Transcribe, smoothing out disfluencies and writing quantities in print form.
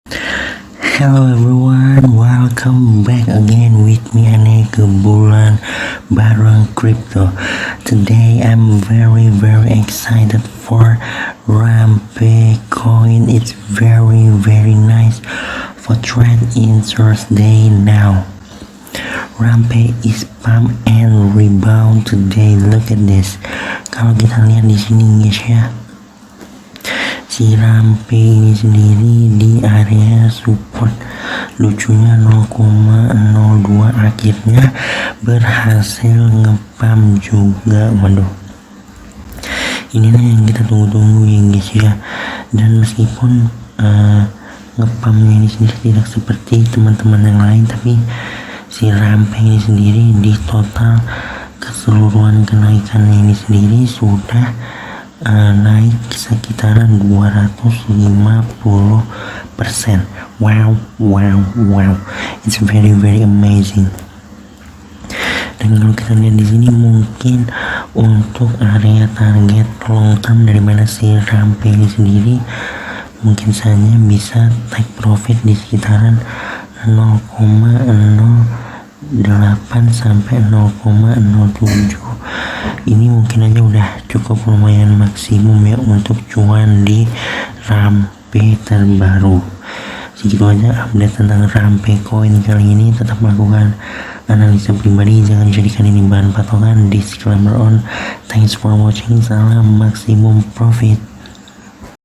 Hello everyone, welcome back again with me Ane ke bulan bareng crypto. Today I'm very excited for Rampe coin. It's very nice for trade in Thursday now. Rampe is pump and rebound today. Look at this. Kalau kita lihat di sini guys ya, si Rampe ini sendiri di area support, lucunya 0,02 akhirnya berhasil ngepam juga. Waduh, inilah yang kita tunggu-tunggu ya guys ya. Dan meskipun ngepamnya ini sendiri tidak seperti teman-teman yang lain, tapi si Rampe ini sendiri di total keseluruhan kenaikannya ini sendiri sudah naik sekitaran 250%. Wow, it's very amazing. Dan kalau kita lihat di sini, mungkin untuk area target long term dari mana si Rampe ini sendiri mungkin saja bisa take profit di sekitaran 0,08 sampai 0,07. Ini mungkin aja udah cukup lumayan maksimum ya untuk cuan di Rampe terbaru. Segitu aja update tentang Rampe coin kali ini. Tetap melakukan analisa pribadi, jangan jadikan ini bahan patokan. Disclaimer on. Thanks for watching. Salam maksimum profit.